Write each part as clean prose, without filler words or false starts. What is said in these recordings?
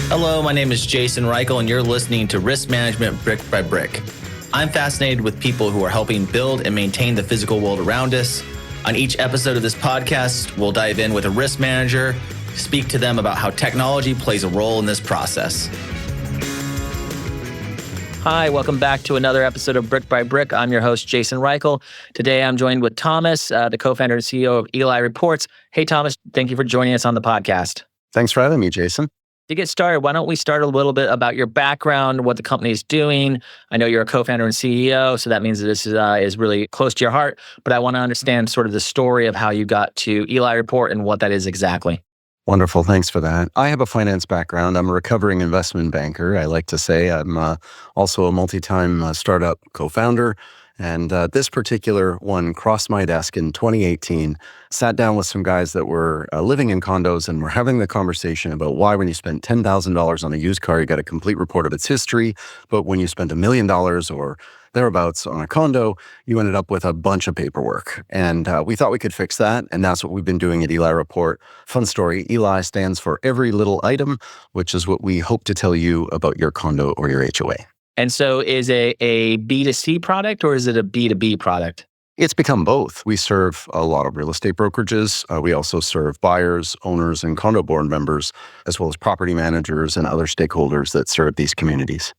Hello, my name is Jason Reichl, and you're listening to Risk Management Brick by Brick. I'm fascinated with people who are helping build and maintain the physical world around us. On each episode of this podcast, we'll dive in with a risk manager, speak to them about how technology plays a role in this process. Hi, welcome back to another episode of Brick by Brick. I'm your host, Jason Reichl. Today, I'm joined with Thomas, the co-founder and CEO of Eli Reports. Hey, Thomas, thank you for joining us on the podcast. Thanks for having me, Jason. To get started, why don't we start a little bit about your background, what the company is doing? I know you're a co-founder and CEO, so that means that this is really close to your heart, but I want to understand sort of the story of how you got to Eli Report and what that is exactly. Wonderful. Thanks for that. I have a finance background. I'm a recovering investment banker. I like to say I'm also a multi-time startup co-founder. And this particular one crossed my desk in 2018, sat down with some guys that were living in condos and were having the conversation about why when you spend $10,000 on a used car, you got a complete report of its history. But when you spend $1 million or thereabouts on a condo, you ended up with a bunch of paperwork. And we thought we could fix that. And that's what we've been doing at Eli Report. Fun story, Eli stands for every little item, which is what we hope to tell you about your condo or your HOA. And so is it a B2C product or is it a B2B product? It's become both. We serve a lot of real estate brokerages. We also serve buyers, owners, and condo board members, as well as property managers and other stakeholders that serve these communities.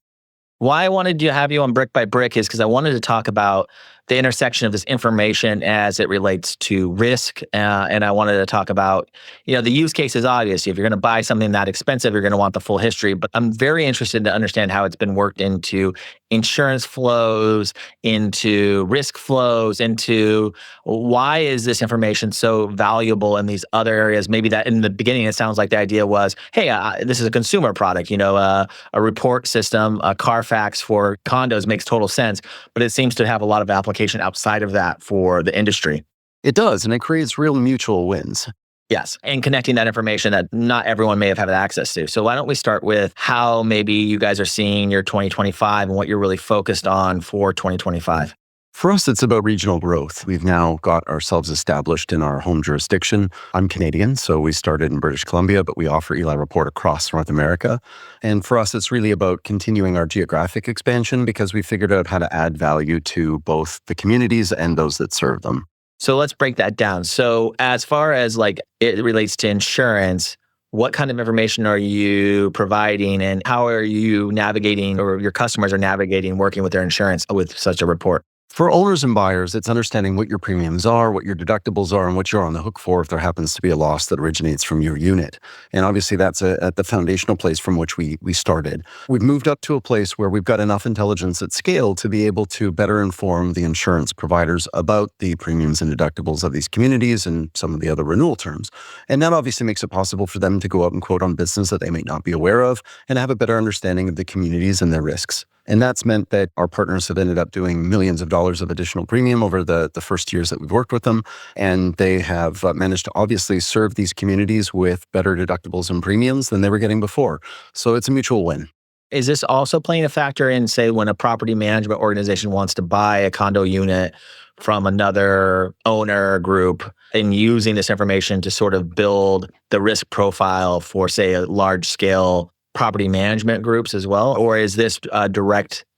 Why I wanted to have you on Brick by Brick is because I wanted to talk about the intersection of this information as it relates to risk. And I wanted to talk about, the use case is obvious. If you're going to buy something that expensive, you're going to want the full history. But I'm very interested to understand how it's been worked into insurance flows, into risk flows, into why is this information so valuable in these other areas? Maybe that in the beginning, it sounds like the idea was, hey, this is a consumer product, a report system, a Carfax for condos makes total sense, but it seems to have a lot of application outside of that for the industry. It does, and it creates real mutual wins. Yes, and connecting that information that not everyone may have had access to. So why don't we start with how maybe you guys are seeing your 2025 and what you're really focused on for 2025? For us, it's about regional growth. We've now got ourselves established in our home jurisdiction. I'm Canadian, so we started in British Columbia, but we offer Eli Report across North America. And for us, it's really about continuing our geographic expansion because we figured out how to add value to both the communities and those that serve them. So let's break that down. So as far as it relates to insurance, what kind of information are you providing and how are you navigating or your customers are navigating working with their insurance with such a report? For owners and buyers, it's understanding what your premiums are, what your deductibles are, and what you're on the hook for if there happens to be a loss that originates from your unit. And obviously, that's at the foundational place from which we started. We've moved up to a place where we've got enough intelligence at scale to be able to better inform the insurance providers about the premiums and deductibles of these communities and some of the other renewal terms. And that obviously makes it possible for them to go out and quote on business that they may not be aware of and have a better understanding of the communities and their risks. And that's meant that our partners have ended up doing millions of dollars of additional premium over the first years that we've worked with them. And they have managed to obviously serve these communities with better deductibles and premiums than they were getting before. So it's a mutual win. Is this also playing a factor in, say, when a property management organization wants to buy a condo unit from another owner group and using this information to sort of build the risk profile for, say, a large scale property management groups as well? Or is this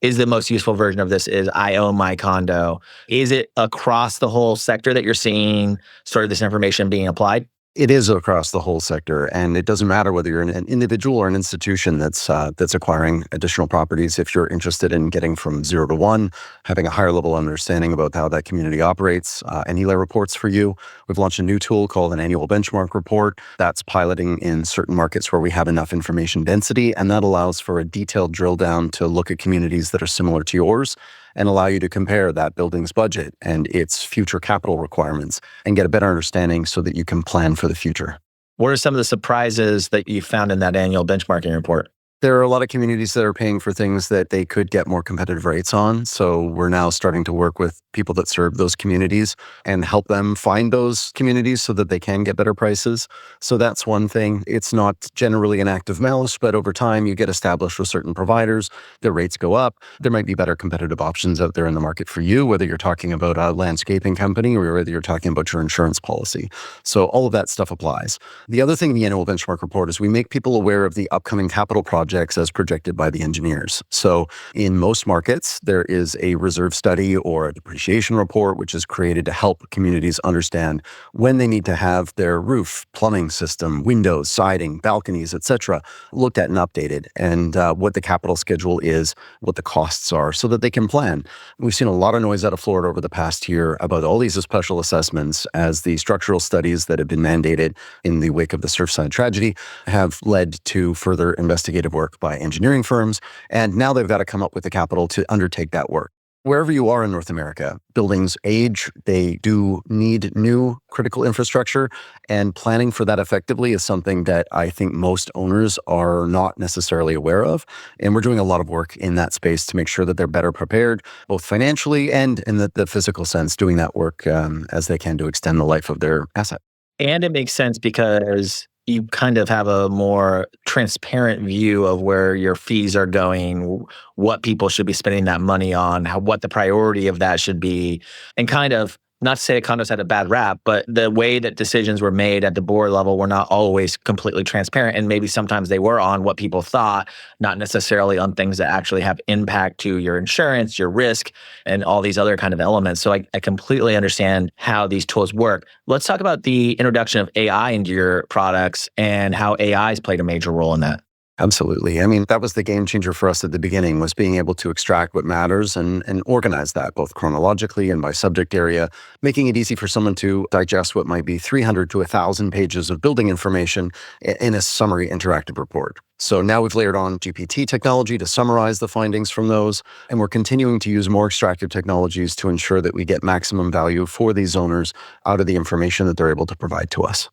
is the most useful version of this is I own my condo? Is it across the whole sector that you're seeing sort of this information being applied? It is across the whole sector, and it doesn't matter whether you're an individual or an institution that's acquiring additional properties. If you're interested in getting from 0 to 1, having a higher level understanding about how that community operates, and Eli Reports for you. We've launched a new tool called an annual benchmark report that's piloting in certain markets where we have enough information density, and that allows for a detailed drill down to look at communities that are similar to yours and allow you to compare that building's budget and its future capital requirements and get a better understanding so that you can plan for the future. What are some of the surprises that you found in that annual benchmarking report? There are a lot of communities that are paying for things that they could get more competitive rates on. So we're now starting to work with people that serve those communities and help them find those communities so that they can get better prices. So that's one thing. It's not generally an active mouse, but over time you get established with certain providers, their rates go up. There might be better competitive options out there in the market for you, whether you're talking about a landscaping company or whether you're talking about your insurance policy. So all of that stuff applies. The other thing in the annual benchmark report is we make people aware of the upcoming capital projects as projected by the engineers. So in most markets, there is a reserve study or a depreciation report, which is created to help communities understand when they need to have their roof, plumbing system, windows, siding, balconies, etc., looked at and updated, and what the capital schedule is, what the costs are, so that they can plan. We've seen a lot of noise out of Florida over the past year about all these special assessments as the structural studies that have been mandated in the wake of the Surfside tragedy have led to further investigative work by engineering firms, and now they've got to come up with the capital to undertake that work. Wherever you are in North America, buildings age, they do need new critical infrastructure, and planning for that effectively is something that I think most owners are not necessarily aware of. And we're doing a lot of work in that space to make sure that they're better prepared, both financially and in the physical sense, doing that work as they can to extend the life of their asset. And it makes sense because you kind of have a more transparent view of where your fees are going, what people should be spending that money on, what the priority of that should be, and kind of not to say condos had a bad rap, but the way that decisions were made at the board level were not always completely transparent. And maybe sometimes they were on what people thought, not necessarily on things that actually have impact to your insurance, your risk, and all these other kind of elements. So I completely understand how these tools work. Let's talk about the introduction of AI into your products and how AI has played a major role in that. Absolutely. I mean, that was the game changer for us at the beginning, was being able to extract what matters and organize that both chronologically and by subject area, making it easy for someone to digest what might be 300 to 1,000 pages of building information in a summary interactive report. So now we've layered on GPT technology to summarize the findings from those, and we're continuing to use more extractive technologies to ensure that we get maximum value for these owners out of the information that they're able to provide to us.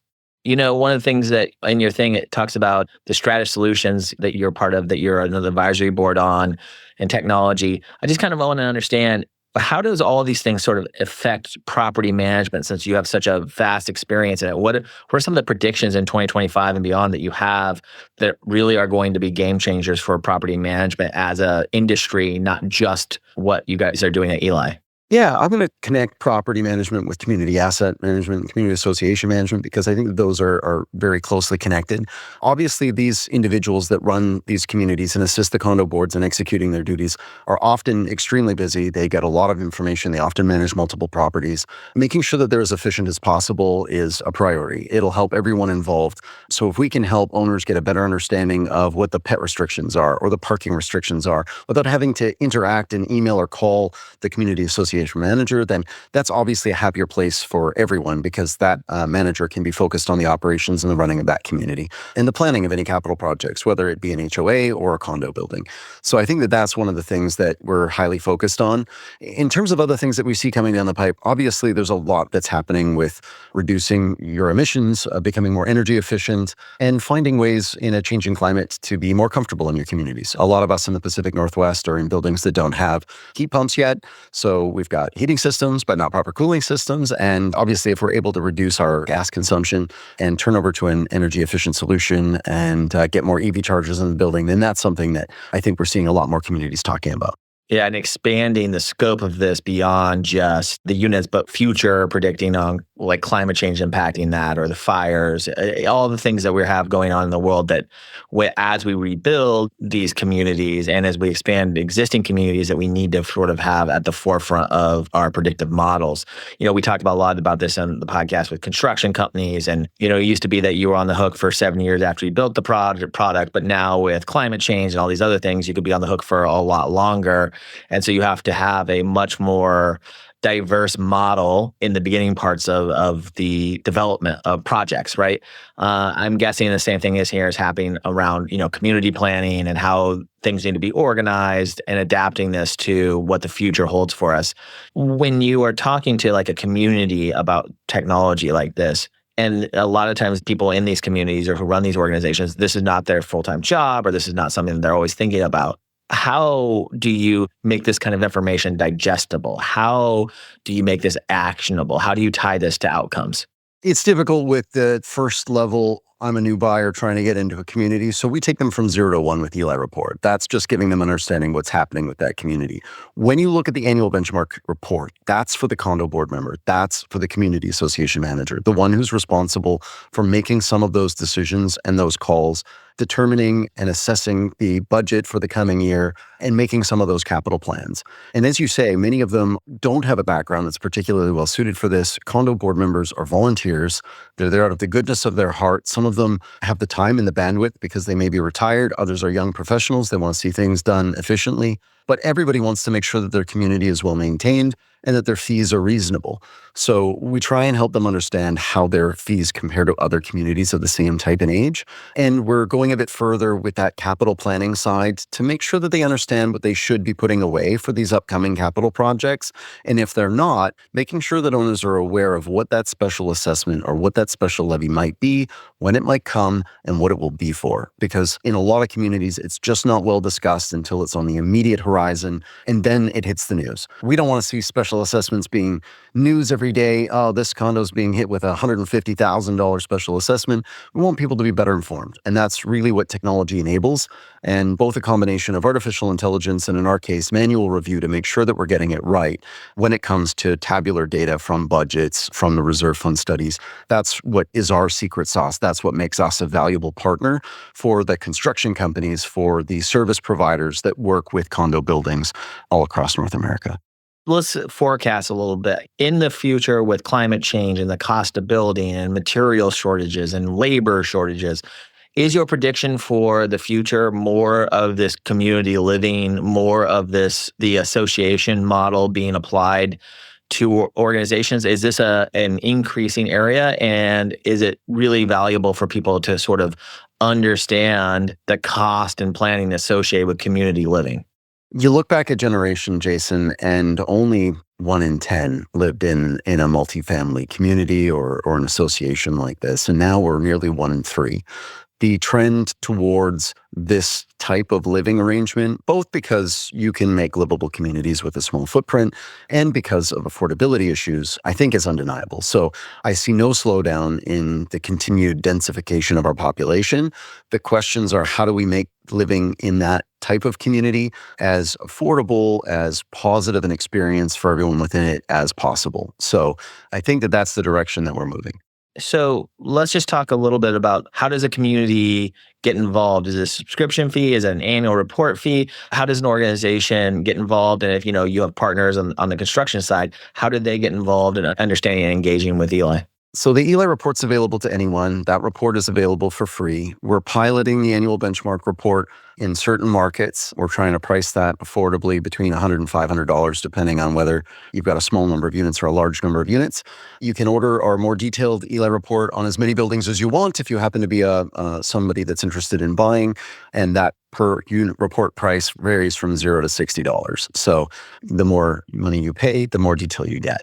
You know, one of the things that in your thing, it talks about the Stratus Solutions that you're part of, that you're another advisory board on, and technology. I just kind of want to understand, how does all of these things sort of affect property management, since you have such a vast experience in it? What are some of the predictions in 2025 and beyond that you have that really are going to be game changers for property management as a industry, not just what you guys are doing at Eli? Yeah, I'm going to connect property management with community asset management and community association management because I think that those are very closely connected. Obviously, these individuals that run these communities and assist the condo boards in executing their duties are often extremely busy. They get a lot of information. They often manage multiple properties. Making sure that they're as efficient as possible is a priority. It'll help everyone involved. So if we can help owners get a better understanding of what the pet restrictions are or the parking restrictions are without having to interact and email or call the community association manager, then that's obviously a happier place for everyone because that manager can be focused on the operations and the running of that community and the planning of any capital projects, whether it be an HOA or a condo building. So I think that that's one of the things that we're highly focused on. In terms of other things that we see coming down the pipe, obviously there's a lot that's happening with reducing your emissions, becoming more energy efficient, and finding ways in a changing climate to be more comfortable in your communities. A lot of us in the Pacific Northwest are in buildings that don't have heat pumps yet, so we've got heating systems, but not proper cooling systems. And obviously, if we're able to reduce our gas consumption and turn over to an energy efficient solution and get more EV chargers in the building, then that's something that I think we're seeing a lot more communities talking about. Yeah, and expanding the scope of this beyond just the units, but future predicting on like climate change impacting that, or the fires, all the things that we have going on in the world that as we rebuild these communities and as we expand existing communities, that we need to sort of have at the forefront of our predictive models. You know, we talked about a lot about this on the podcast with construction companies, and, you know, it used to be that you were on the hook for 7 years after you built the product, but now with climate change and all these other things, you could be on the hook for a lot longer. And so you have to have a much more diverse model in the beginning parts of the development of projects, right? I'm guessing the same thing is happening around, you know, community planning and how things need to be organized and adapting this to what the future holds for us. When you are talking to like a community about technology like this, And a lot of times people in these communities or who run these organizations, this is not their full-time job or this is not something they're always thinking about. How do you make this kind of information digestible? How do you make this actionable? How do you tie this to outcomes? It's difficult with the first level. I'm a new buyer trying to get into a community. So we take them from 0 to 1 with Eli Report. That's just giving them understanding what's happening with that community. When you look at the annual benchmark report, that's for the condo board member. That's for the community association manager, the one who's responsible for making some of those decisions and those calls, determining and assessing the budget for the coming year and making some of those capital plans. And as you say, many of them don't have a background that's particularly well suited for this. Condo board members are volunteers. They're there out of the goodness of their heart. Some of them have the time and the bandwidth because they may be retired. Others are young professionals. They want to see things done efficiently. But everybody wants to make sure that their community is well maintained and that their fees are reasonable. So we try and help them understand how their fees compare to other communities of the same type and age. And we're going a bit further with that capital planning side to make sure that they understand what they should be putting away for these upcoming capital projects. And if they're not, making sure that owners are aware of what that special assessment or what that special levy might be, when it might come, and what it will be for. Because in a lot of communities, it's just not well discussed until it's on the immediate horizon, and then it hits the news. We don't want to see special assessments being news every day. Oh, this condo's being hit with a $150,000 special assessment. We want people to be better informed. And that's really what technology enables. And both a combination of artificial intelligence and, in our case, manual review to make sure that we're getting it right when it comes to tabular data from budgets, from the reserve fund studies. That's what is our secret sauce. That's what makes us a valuable partner for the construction companies, for the service providers that work with condo buildings all across North America. Let's forecast a little bit. In the future, with climate change and the cost of building and material shortages and labor shortages, is your prediction for the future more of this community living, more of the association model being applied to organizations? Is this an increasing area? And is it really valuable for people to sort of understand the cost and planning associated with community living? You look back at generation, Jason, and only 1 in 10 lived in a multifamily community or an association like this. And now we're nearly 1 in 3. The trend towards this type of living arrangement, both because you can make livable communities with a small footprint and because of affordability issues, I think is undeniable. So I see no slowdown in the continued densification of our population. The questions are, how do we make living in that type of community as affordable, as positive an experience for everyone within it as possible? So I think that that's the direction that we're moving. So let's just talk a little bit about, how does a community get involved? Is it a subscription fee? Is it an annual report fee? How does an organization get involved? And if you have partners on the construction side, how do they get involved in understanding and engaging with Eli? So the Eli Report's available to anyone. That report is available for free. We're piloting the annual benchmark report in certain markets. We're trying to price that affordably between $100 and $500, depending on whether you've got a small number of units or a large number of units. You can order our more detailed Eli report on as many buildings as you want if you happen to be somebody that's interested in buying. And that per unit report price varies from $0 to $60. So the more money you pay, the more detail you get.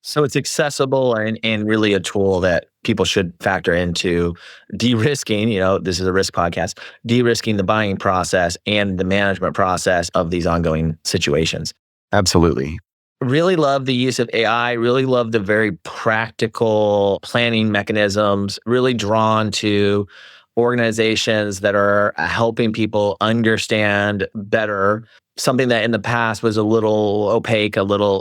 So it's accessible and really a tool that people should factor into de-risking, this is a risk podcast, de-risking the buying process and the management process of these ongoing situations. Absolutely. Really love the use of AI, really love the very practical planning mechanisms, really drawn to organizations that are helping people understand better something that in the past was a little opaque, a little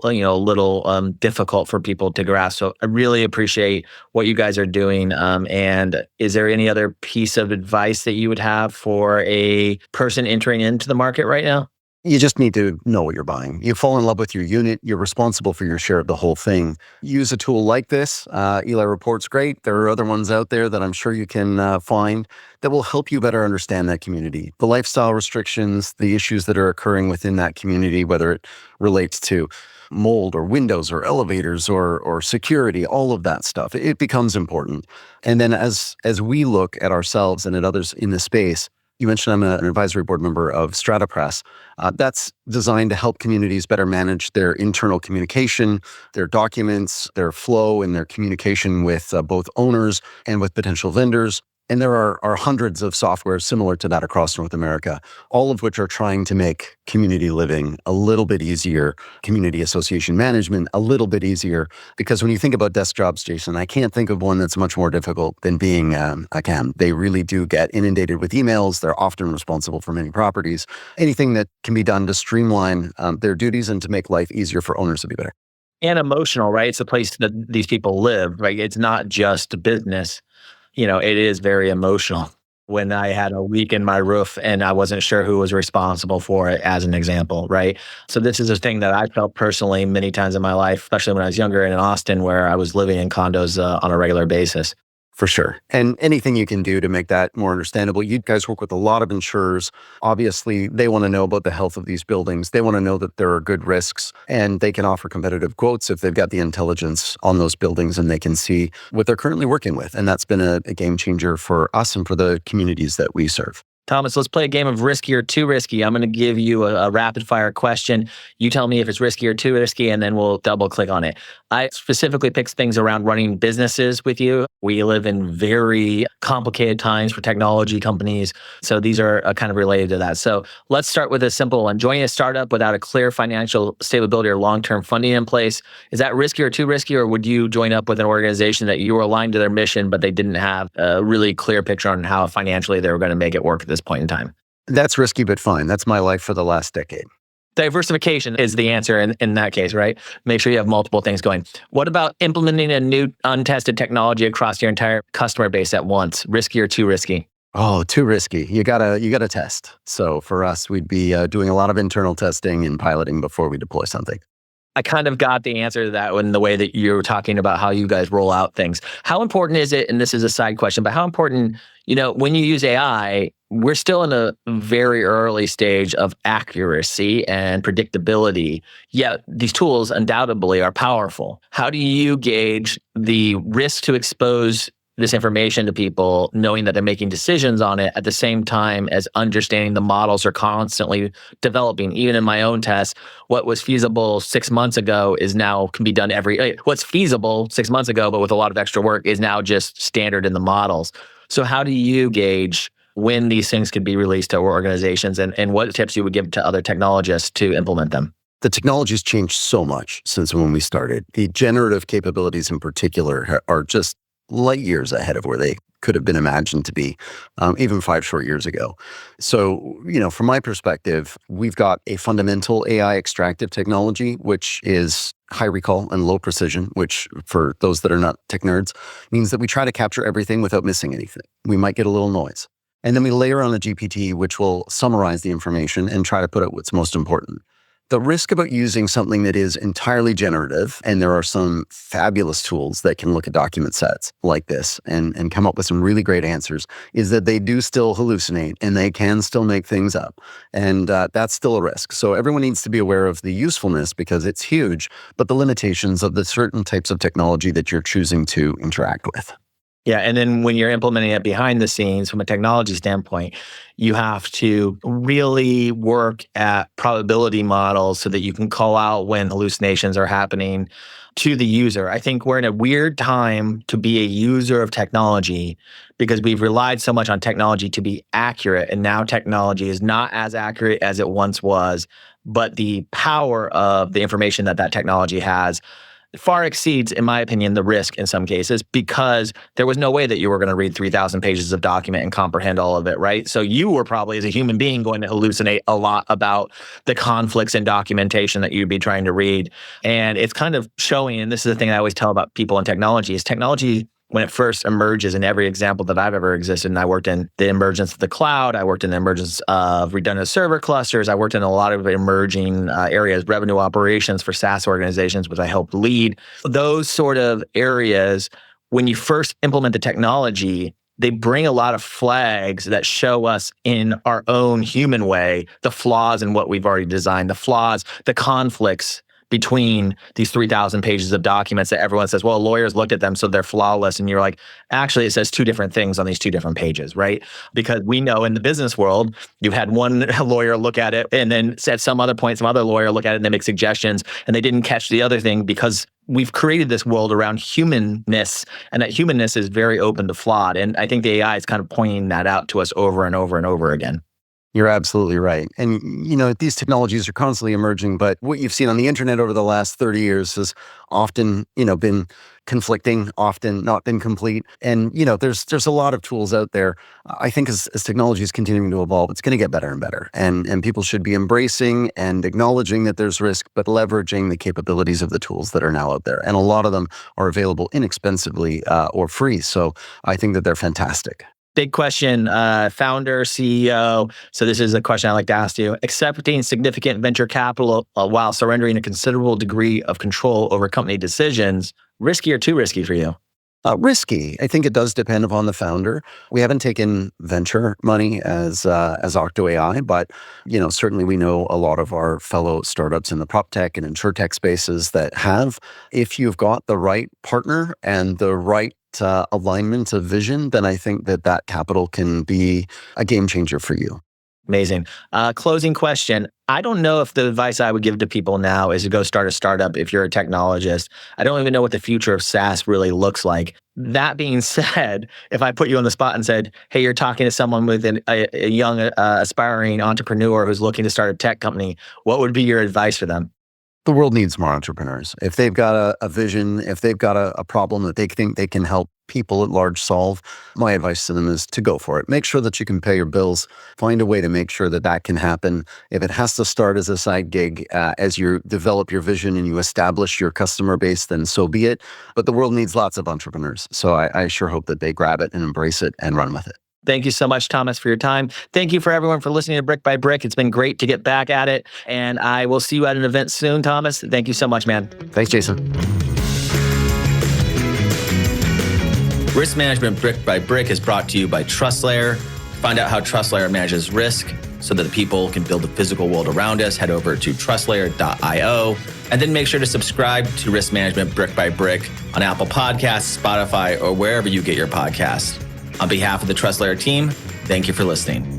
difficult for people to grasp. So I really appreciate what you guys are doing. And is there any other piece of advice that you would have for a person entering into the market right now? You just need to know what you're buying. You fall in love with your unit. You're responsible for your share of the whole thing. Use a tool like this. Eli Report's great. There are other ones out there that I'm sure you can find that will help you better understand that community. The lifestyle restrictions, the issues that are occurring within that community, whether it relates to mold or windows or elevators or security, all of that stuff, it becomes important. And then as we look at ourselves and at others in the space, You mentioned I'm an advisory board member of Strata Press. That's designed to help communities better manage their internal communication, their documents, their flow, and their communication with both owners and with potential vendors. And there are hundreds of software similar to that across North America, all of which are trying to make community living a little bit easier, community association management a little bit easier. Because when you think about desk jobs, Jason, I can't think of one that's much more difficult than being a CAM. They really do get inundated with emails. They're often responsible for many properties. Anything that can be done to streamline their duties and to make life easier for owners would be better. And emotional, right? It's a place that these people live, right? It's not just a business. It is very emotional. When I had a leak in my roof and I wasn't sure who was responsible for it, as an example, right? So this is a thing that I felt personally many times in my life, especially when I was younger and in Austin, where I was living in condos on a regular basis. For sure. And anything you can do to make that more understandable. You guys work with a lot of insurers. Obviously, they want to know about the health of these buildings. They want to know that there are good risks, and they can offer competitive quotes if they've got the intelligence on those buildings and they can see what they're currently working with. And that's been a game changer for us and for the communities that we serve. Thomas, let's play a game of risky or too risky. I'm going to give you a rapid fire question. You tell me if it's risky or too risky, and then we'll double click on it. I specifically picked things around running businesses with you. We live in very complicated times for technology companies. So these are kind of related to that. So let's start with a simple one. Joining a startup without a clear financial stability or long-term funding in place. Is that risky or too risky? Or would you join up with an organization that you were aligned to their mission, but they didn't have a really clear picture on how financially they were going to make it work at this point in time? That's risky, but fine. That's my life for the last decade. Diversification is the answer in that case, right? Make sure you have multiple things going. What about implementing a new untested technology across your entire customer base at once? Risky or too risky? Oh, too risky. You gotta test. So for us, we'd be doing a lot of internal testing and piloting before we deploy something. I kind of got the answer to that in the way that you were talking about how you guys roll out things. How important is it, and this is a side question, but how important, when you use AI, we're still in a very early stage of accuracy and predictability, yet these tools undoubtedly are powerful. How do you gauge the risk to expose this information to people, knowing that they're making decisions on it at the same time as understanding the models are constantly developing? Even in my own tests, what was feasible 6 months ago can be done what's feasible 6 months ago, but with a lot of extra work, is now just standard in the models. So how do you gauge when these things could be released to organizations, and what tips you would give to other technologists to implement them? The technology's changed so much since when we started. The generative capabilities in particular are just light years ahead of where they could have been imagined to be, even 5 short years ago. So, from my perspective, we've got a fundamental AI extractive technology, which is high recall and low precision, which for those that are not tech nerds, means that we try to capture everything without missing anything. We might get a little noise. And then we layer on a GPT, which will summarize the information and try to put out what's most important. The risk about using something that is entirely generative, and there are some fabulous tools that can look at document sets like this and come up with some really great answers, is that they do still hallucinate and they can still make things up. And that's still a risk. So everyone needs to be aware of the usefulness, because it's huge, but the limitations of the certain types of technology that you're choosing to interact with. Yeah, and then when you're implementing it behind the scenes from a technology standpoint, you have to really work at probability models so that you can call out when hallucinations are happening to the user. I think we're in a weird time to be a user of technology because we've relied so much on technology to be accurate, and now technology is not as accurate as it once was, but the power of the information that technology has far exceeds, in my opinion, the risk in some cases, because there was no way that you were going to read 3,000 pages of document and comprehend all of it, right? So you were probably, as a human being, going to hallucinate a lot about the conflicts in documentation that you'd be trying to read. And it's kind of showing, and this is the thing I always tell about people in technology, is technology, when it first emerges, in every example that I've ever existed, and I worked in the emergence of the cloud, I worked in the emergence of redundant server clusters, I worked in a lot of emerging areas, revenue operations for SaaS organizations, which I helped lead. Those sort of areas, when you first implement the technology, they bring a lot of flags that show us in our own human way the flaws in what we've already designed, the flaws, the conflicts between these 3,000 pages of documents that everyone says, well, lawyers looked at them, so they're flawless. And you're like, actually, it says two different things on these two different pages, right? Because we know in the business world, you've had one lawyer look at it and then at some other point, some other lawyer look at it and they make suggestions and they didn't catch the other thing because we've created this world around humanness, and that humanness is very open to flawed. And I think the AI is kind of pointing that out to us over and over and over again. You're absolutely right. And, these technologies are constantly emerging, but what you've seen on the internet over the last 30 years has often, been conflicting, often not been complete. And, there's a lot of tools out there. I think as technology is continuing to evolve, it's going to get better and better. And people should be embracing and acknowledging that there's risk, but leveraging the capabilities of the tools that are now out there. And a lot of them are available inexpensively or free. So I think that they're fantastic. Big question, founder, CEO. So this is a question I like to ask you. Accepting significant venture capital while surrendering a considerable degree of control over company decisions, risky or too risky for you? Risky. I think it does depend upon the founder. We haven't taken venture money as Octo AI, but certainly we know a lot of our fellow startups in the prop tech and insurtech spaces that have. If you've got the right partner and the right alignment of vision, then I think that capital can be a game changer for you. Amazing. Closing question. I don't know if the advice I would give to people now is to go start a startup if you're a technologist. I don't even know what the future of SaaS really looks like. That being said, if I put you on the spot and said, hey, you're talking to someone with a young aspiring entrepreneur who's looking to start a tech company, what would be your advice for them? The world needs more entrepreneurs. If they've got a vision, if they've got a problem that they think they can help people at large solve, my advice to them is to go for it. Make sure that you can pay your bills. Find a way to make sure that can happen. If it has to start as a side gig, as you develop your vision and you establish your customer base, then so be it. But the world needs lots of entrepreneurs. So I sure hope that they grab it and embrace it and run with it. Thank you so much, Thomas, for your time. Thank you for everyone for listening to Brick by Brick. It's been great to get back at it. And I will see you at an event soon, Thomas. Thank you so much, man. Thanks, Jason. Risk Management Brick by Brick is brought to you by TrustLayer. Find out how TrustLayer manages risk so that the people can build the physical world around us. Head over to trustlayer.io. And then make sure to subscribe to Risk Management Brick by Brick on Apple Podcasts, Spotify, or wherever you get your podcasts. On behalf of the TrustLayer team, thank you for listening.